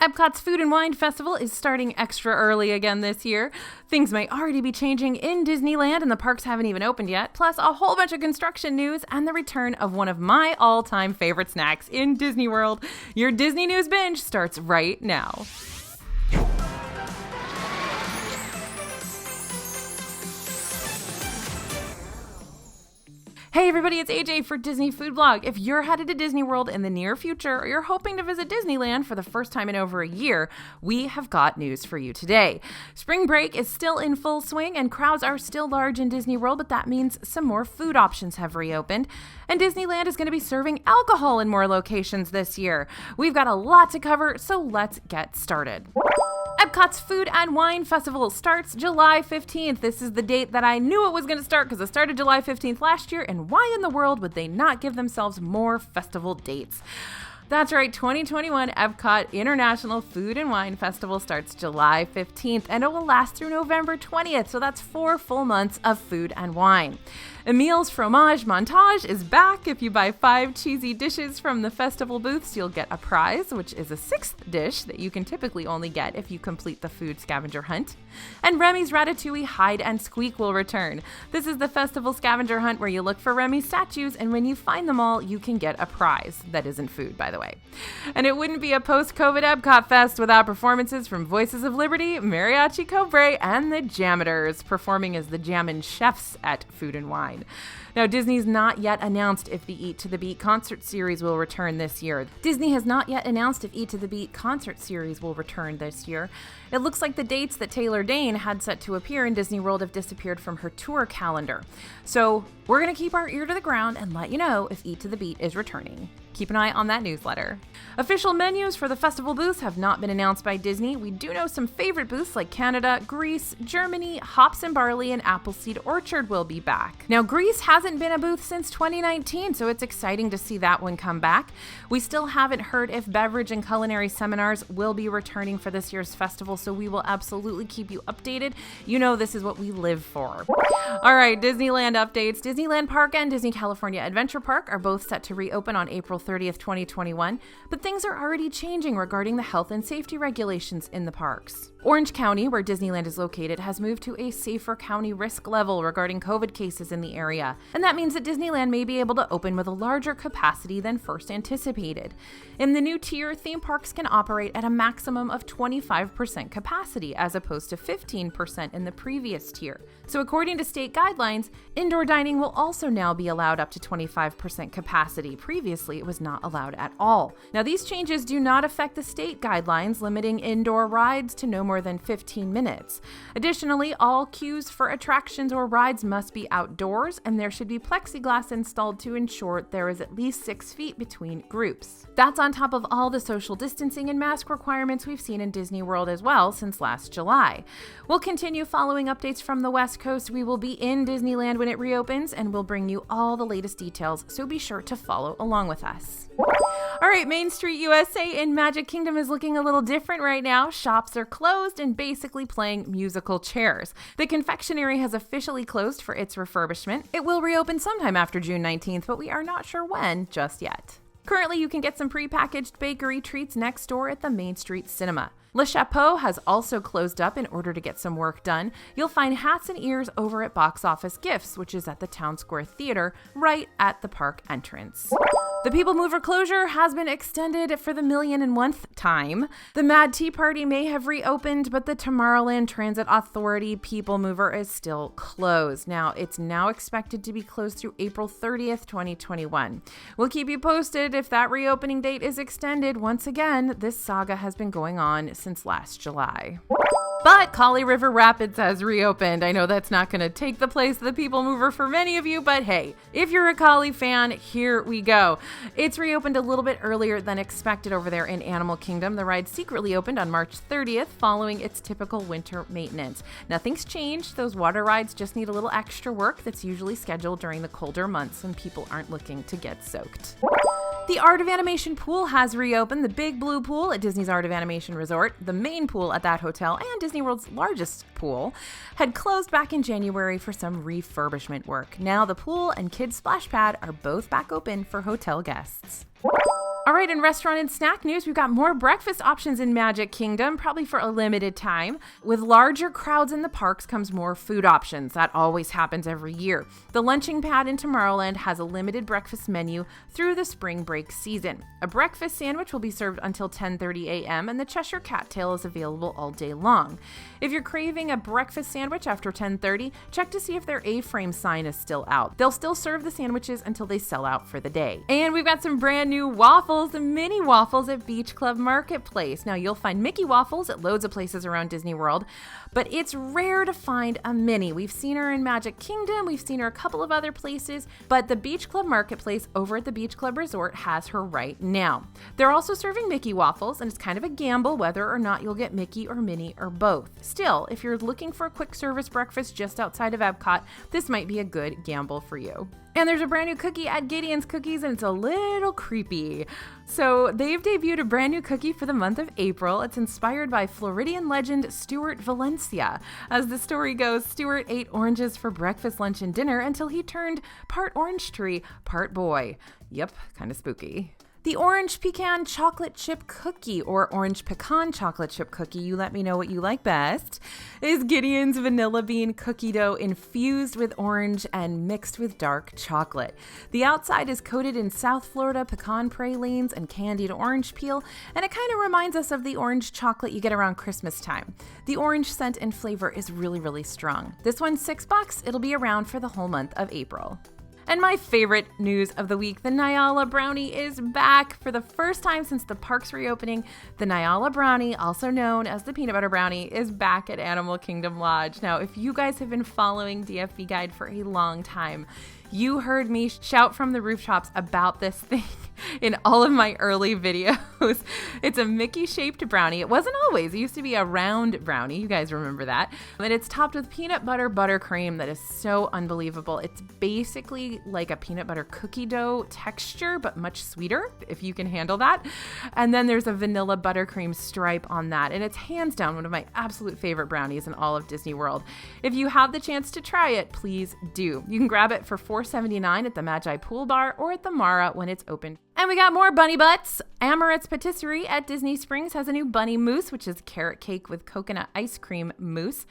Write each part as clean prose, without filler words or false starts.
EPCOT's Food and Wine Festival is starting extra early again this year. Things may already be changing in Disneyland and the parks haven't even opened yet, plus a whole bunch of construction news and the return of one of my all-time favorite snacks in Disney World. Your Disney News Binge starts right now. Hey everybody, it's AJ for Disney Food Blog. If you're headed to Disney World in the near future or you're hoping to visit Disneyland for the first time in over a year, we have got news for you today. Spring break is still in full swing and crowds are still large in Disney World, but that means some more food options have reopened. And Disneyland is going to be serving alcohol in more locations this year. We've got a lot to cover, so let's get started. EPCOT's Food and Wine Festival starts July 15th. This is the date that I knew it was going to start because it started July 15th last year, and why in the world would they not give themselves more festival dates? That's right, 2021 EPCOT International Food and Wine Festival starts July 15th, and it will last through November 20th, so that's 4 full months of food and wine. Emile's Fromage Montage is back. If you buy 5 cheesy dishes from the festival booths, you'll get a prize, which is a 6th dish that you can typically only get if you complete the food scavenger hunt. And Remy's Ratatouille Hide and Squeak will return. This is the festival scavenger hunt where you look for Remy statues, and when you find them all, you can get a prize. That isn't food, by the way. And it wouldn't be a post-COVID EPCOT Fest without performances from Voices of Liberty, Mariachi Cobre, and the Jammers, performing as the Jammin' Chefs at Food and Wine. Now, Disney's not yet announced if the Eat to the Beat concert series will return this year. Disney has not yet announced if Eat to the Beat concert series will return this year. It looks like the dates that Taylor Dayne had set to appear in Disney World have disappeared from her tour calendar. So we're going to keep our ear to the ground and let you know if Eat to the Beat is returning. Keep an eye on that newsletter. Official menus for the festival booths have not been announced by Disney. We do know some favorite booths like Canada, Greece, Germany, Hops and Barley, and Appleseed Orchard will be back. Now, Greece hasn't been a booth since 2019, so it's exciting to see that one come back. We still haven't heard if beverage and culinary seminars will be returning for this year's festival, so we will absolutely keep you updated. You know this is what we live for. All right, Disneyland updates. Disneyland Park and Disney California Adventure Park are both set to reopen on April 30th, 2021, but things are already changing regarding the health and safety regulations in the parks. Orange County, where Disneyland is located, has moved to a safer county risk level regarding COVID cases in the area, and that means that Disneyland may be able to open with a larger capacity than first anticipated. In the new tier, theme parks can operate at a maximum of 25% capacity, as opposed to 15% in the previous tier. So according to state guidelines, indoor dining will also now be allowed up to 25% capacity. Previously, it was not allowed at all. Now, these changes do not affect the state guidelines, limiting indoor rides to no more than 15 minutes. Additionally, all queues for attractions or rides must be outdoors, and there should be plexiglass installed to ensure there is at least 6 feet between groups. That's on top of all the social distancing and mask requirements we've seen in Disney World as well since last July. We'll continue following updates from the West Coast. We will be in Disneyland when it reopens, and we'll bring you all the latest details, so be sure to follow along with us. All right, Main Street USA in Magic Kingdom is looking a little different right now. Shops are closed and basically playing musical chairs. The confectionery has officially closed for its refurbishment. It will reopen sometime after June 19th, but we are not sure when just yet. Currently, you can get some prepackaged bakery treats next door at the Main Street Cinema. Le Chapeau has also closed up in order to get some work done. You'll find hats and ears over at Box Office Gifts, which is at the Town Square Theater, right at the park entrance. The People Mover closure has been extended for the 1,000,001th time. The Mad Tea Party may have reopened, but the Tomorrowland Transit Authority People Mover is still closed. Now, it's now expected to be closed through April 30th, 2021. We'll keep you posted if that reopening date is extended. Once again, this saga has been going on since last July. But Kali River Rapids has reopened. I know that's not going to take the place of the People Mover for many of you, but hey, if you're a Kali fan, here we go. It's reopened a little bit earlier than expected over there in Animal Kingdom. The ride secretly opened on March 30th following its typical winter maintenance. Nothing's changed. Those water rides just need a little extra work that's usually scheduled during the colder months when people aren't looking to get soaked. The Art of Animation pool has reopened. The Big Blue Pool at Disney's Art of Animation Resort, the main pool at that hotel, and Disney World's largest pool, had closed back in January for some refurbishment work. Now the pool and kids' splash pad are both back open for hotel guests. All right, in restaurant and snack news, we've got more breakfast options in Magic Kingdom, probably for a limited time. With larger crowds in the parks comes more food options. That always happens every year. The lunching pad in Tomorrowland has a limited breakfast menu through the spring break season. A breakfast sandwich will be served until 10:30 a.m., and the Cheshire Cattail is available all day long. If you're craving a breakfast sandwich after 10:30, check to see if their A-frame sign is still out. They'll still serve the sandwiches until they sell out for the day. And we've got some brand new waffles and mini waffles at Beach Club Marketplace. Now, you'll find Mickey waffles at loads of places around Disney World, but it's rare to find a mini. We've seen her in Magic Kingdom, we've seen her a couple of other places, but the Beach Club Marketplace over at the Beach Club Resort has her right now. They're also serving Mickey waffles, and it's kind of a gamble whether or not you'll get Mickey or Minnie or both. Still, if you're looking for a quick service breakfast just outside of EPCOT, this might be a good gamble for you. And there's a brand new cookie at Gideons Cookies, and it's a little creepy. So they've debuted a brand new cookie for the month of April. It's inspired by Floridian legend Stuart Valencia. As the story goes, Stuart ate oranges for breakfast, lunch, and dinner until he turned part orange tree, part boy. Yep, kind of spooky. The Orange Pecan Chocolate Chip Cookie, or Orange Pecan Chocolate Chip Cookie, you let me know what you like best, is Gideon's vanilla bean cookie dough infused with orange and mixed with dark chocolate. The outside is coated in South Florida pecan pralines and candied orange peel, and it kind of reminds us of the orange chocolate you get around Christmas time. The orange scent and flavor is really, really strong. This one's $6. It'll be around for the whole month of April. And my favorite news of the week, the Niala Brownie is back. For the first time since the park's reopening, the Niala Brownie, also known as the Peanut Butter Brownie, is back at Animal Kingdom Lodge. Now, if you guys have been following DFB Guide for a long time, you heard me shout from the rooftops about this thing in all of my early videos. It's a Mickey-shaped brownie. It wasn't always. It used to be a round brownie. You guys remember that. And it's topped with peanut butter buttercream that is so unbelievable. It's basically like a peanut butter cookie dough texture, but much sweeter, if you can handle that. And then there's a vanilla buttercream stripe on that. And it's hands down one of my absolute favorite brownies in all of Disney World. If you have the chance to try it, please do. You can grab it for $4.79 at the Magi Pool Bar or at the Mara when it's open. And we got more bunny butts. Amorette's Patisserie at Disney Springs has a new bunny mousse, which is carrot cake with coconut ice cream mousse,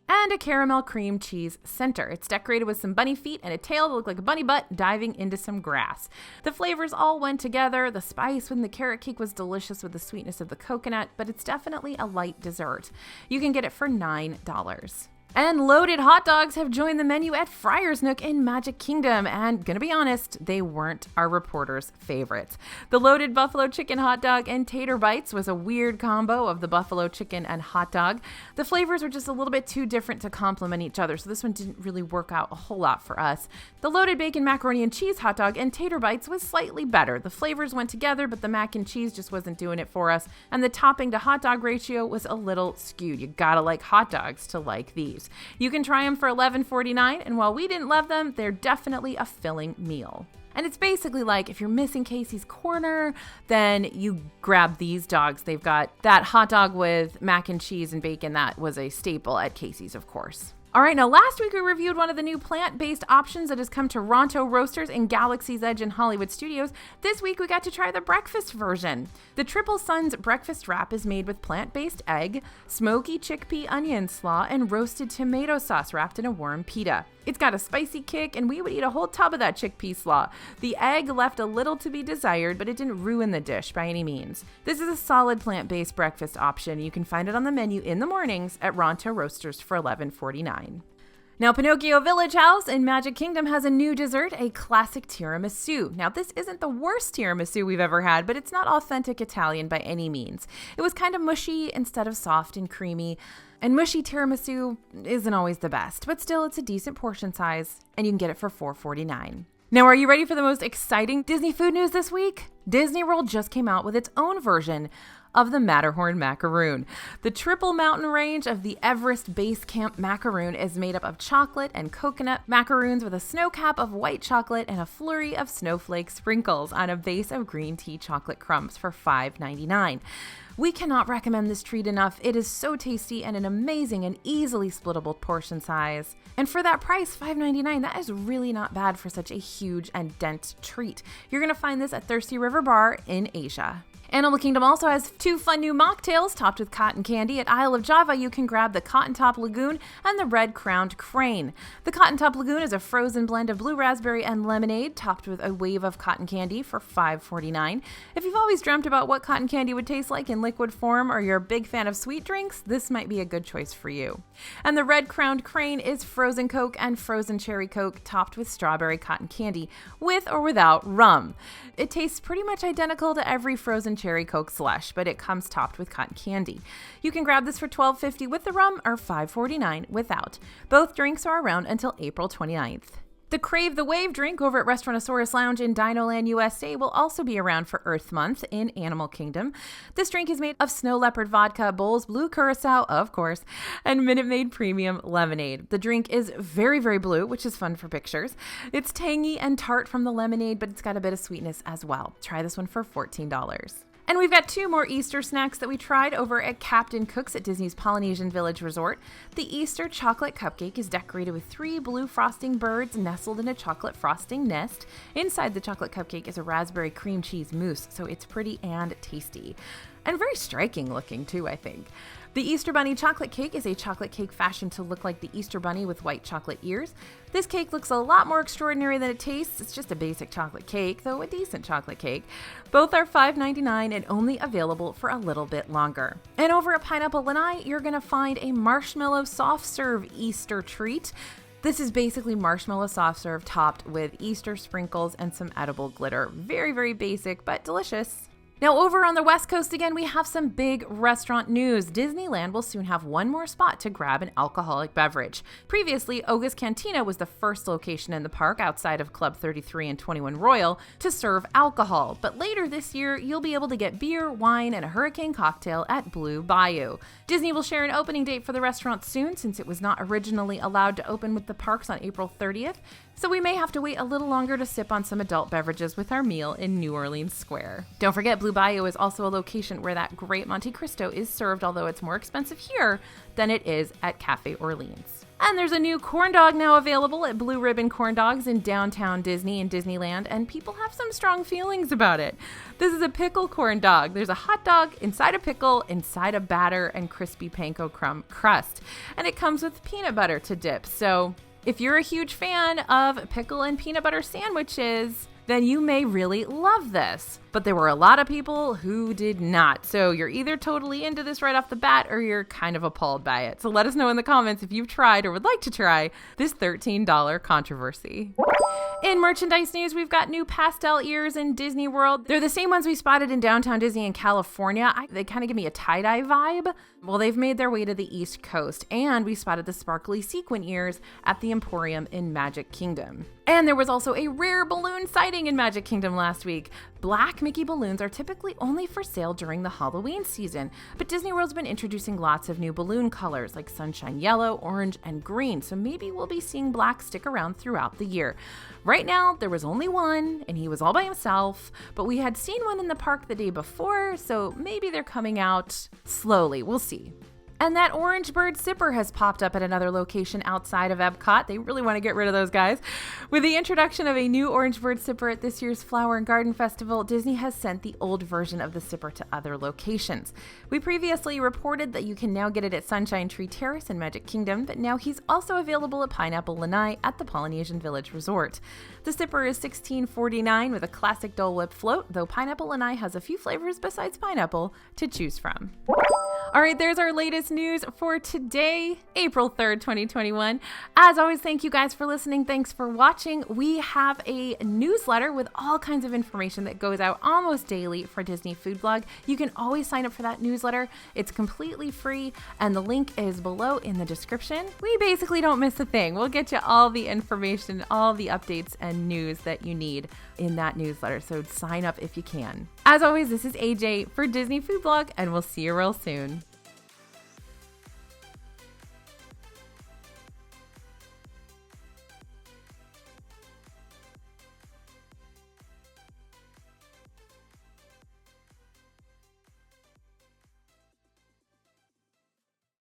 and a caramel cream cheese center. It's decorated with some bunny feet and a tail that look like a bunny butt diving into some grass. The flavors all went together. The spice with the carrot cake was delicious with the sweetness of the coconut, but it's definitely a light dessert. You can get it for $9. And loaded hot dogs have joined the menu at Friar's Nook in Magic Kingdom, and gonna be honest, they weren't our reporters' favorites. The loaded buffalo chicken hot dog and tater bites was a weird combo of the buffalo chicken and hot dog. The flavors were just a little bit too different to complement each other, so this one didn't really work out a whole lot for us. The loaded bacon macaroni and cheese hot dog and tater bites was slightly better. The flavors went together, but the mac and cheese just wasn't doing it for us, and the topping to hot dog ratio was a little skewed. You gotta like hot dogs to like these. You can try them for $11.49, and while we didn't love them, they're definitely a filling meal. And it's basically like if you're missing Casey's Corner, then you grab these dogs. They've got that hot dog with mac and cheese and bacon. That was a staple at Casey's, of course. All right, now last week we reviewed one of the new plant-based options that has come to Ronto Roasters in Galaxy's Edge and Hollywood Studios. This week we got to try the breakfast version. The Triple Suns breakfast wrap is made with plant-based egg, smoky chickpea onion slaw, and roasted tomato sauce wrapped in a warm pita. It's got a spicy kick, and we would eat a whole tub of that chickpea slaw. The egg left a little to be desired, but it didn't ruin the dish by any means. This is a solid plant-based breakfast option. You can find it on the menu in the mornings at Ronto Roasters for $11.49. Now, Pinocchio Village House in Magic Kingdom has a new dessert, a classic tiramisu. Now, this isn't the worst tiramisu we've ever had, but it's not authentic Italian by any means. It was kind of mushy instead of soft and creamy. And mushy tiramisu isn't always the best, but still it's a decent portion size, and you can get it for $4.49. Now, are you ready for the most exciting Disney food news this week? Disney World just came out with its own version of the Matterhorn macaroon. The triple mountain range of the Everest Base Camp macaroon is made up of chocolate and coconut macaroons with a snow cap of white chocolate and a flurry of snowflake sprinkles on a base of green tea chocolate crumbs for $5.99. We cannot recommend this treat enough. It is so tasty and an amazing and easily splittable portion size. And for that price, $5.99, that is really not bad for such a huge and dense treat. You're going to find this at Thirsty River Bar in Asia. Animal Kingdom also has 2 fun new mocktails topped with cotton candy. At Isle of Java, you can grab the Cotton Top Lagoon and the Red Crowned Crane. The Cotton Top Lagoon is a frozen blend of blue raspberry and lemonade topped with a wave of cotton candy for $5.49. If you've always dreamt about what cotton candy would taste like in liquid form or you're a big fan of sweet drinks, this might be a good choice for you. And the Red Crowned Crane is frozen Coke and frozen cherry Coke topped with strawberry cotton candy with or without rum. It tastes pretty much identical to every frozen cherry Coke slush, but it comes topped with cotton candy. You can grab this for $12.50 with the rum or $5.49 without. Both drinks are around until April 29th. The Crave the Wave drink over at Restaurantosaurus Lounge in Dinoland, USA will also be around for Earth Month in Animal Kingdom. This drink is made of Snow Leopard vodka, Bowls Blue Curacao, of course, and Minute Maid Premium Lemonade. The drink is very, very blue, which is fun for pictures. It's tangy and tart from the lemonade, but it's got a bit of sweetness as well. Try this one for $14. And we've got 2 more Easter snacks that we tried over at Captain Cook's at Disney's Polynesian Village Resort. The Easter chocolate cupcake is decorated with 3 blue frosting birds nestled in a chocolate frosting nest. Inside the chocolate cupcake is a raspberry cream cheese mousse, so it's pretty and tasty. And very striking looking too, I think. The Easter Bunny chocolate cake is a chocolate cake fashioned to look like the Easter Bunny with white chocolate ears. This cake looks a lot more extraordinary than it tastes. It's just a basic chocolate cake, though a decent chocolate cake. Both are $5.99 and only available for a little bit longer. And over at Pineapple Lanai, you're going to find a marshmallow soft serve Easter treat. This is basically marshmallow soft serve topped with Easter sprinkles and some edible glitter. Very, very basic, but delicious. Now over on the West Coast again, we have some big restaurant news. Disneyland will soon have one more spot to grab an alcoholic beverage. Previously, Oga's Cantina was the first location in the park outside of Club 33 and 21 Royal to serve alcohol. But later this year, you'll be able to get beer, wine, and a hurricane cocktail at Blue Bayou. Disney will share an opening date for the restaurant soon since it was not originally allowed to open with the parks on April 30th. So we may have to wait a little longer to sip on some adult beverages with our meal in New Orleans Square. Don't forget, Blue Bayou is also a location where that great Monte Cristo is served, although it's more expensive here than it is at Cafe Orleans. And there's a new corn dog now available at Blue Ribbon Corn Dogs in downtown Disney and Disneyland, and people have some strong feelings about it. This is a pickle corn dog. There's a hot dog inside a pickle, inside a batter and crispy panko crumb crust, and it comes with peanut butter to dip. So if you're a huge fan of pickle and peanut butter sandwiches, then you may really love this. But there were a lot of people who did not. So you're either totally into this right off the bat or you're kind of appalled by it. So let us know in the comments if you've tried or would like to try this $13 controversy. In merchandise news, we've got new Pastel Ears in Disney World. They're the same ones we spotted in downtown Disney in California. They kind of give me a tie-dye vibe. Well, they've made their way to the East Coast, and we spotted the sparkly sequin ears at the Emporium in Magic Kingdom. And there was also a rare balloon sighting in Magic Kingdom last week. Black Mickey balloons are typically only for sale during the Halloween season, but Disney World's been introducing lots of new balloon colors like sunshine yellow, orange, and green, so maybe we'll be seeing black stick around throughout the year. Right now, there was only one, and he was all by himself, but we had seen one in the park the day before, so maybe they're coming out slowly. We'll see. And that orange bird sipper has popped up at another location outside of EPCOT. They really want to get rid of those guys. With the introduction of a new orange bird sipper at this year's Flower and Garden Festival, Disney has sent the old version of the sipper to other locations. We previously reported that you can now get it at Sunshine Tree Terrace in Magic Kingdom, but now he's also available at Pineapple Lanai at the Polynesian Village Resort. The sipper is $16.49 with a classic Dole Whip float, though Pineapple Lanai has a few flavors besides pineapple to choose from. All right, there's our latest news for today, April 3rd, 2021. As always, thank you guys for listening. Thanks for watching. We have a newsletter with all kinds of information that goes out almost daily for Disney Food Blog. You can always sign up for that newsletter. It's completely free, and the link is below in the description. We basically don't miss a thing. We'll get you all the information, all the updates and news that you need in that newsletter, so sign up if you can. As always, this is AJ for Disney Food Blog, and we'll see you real soon.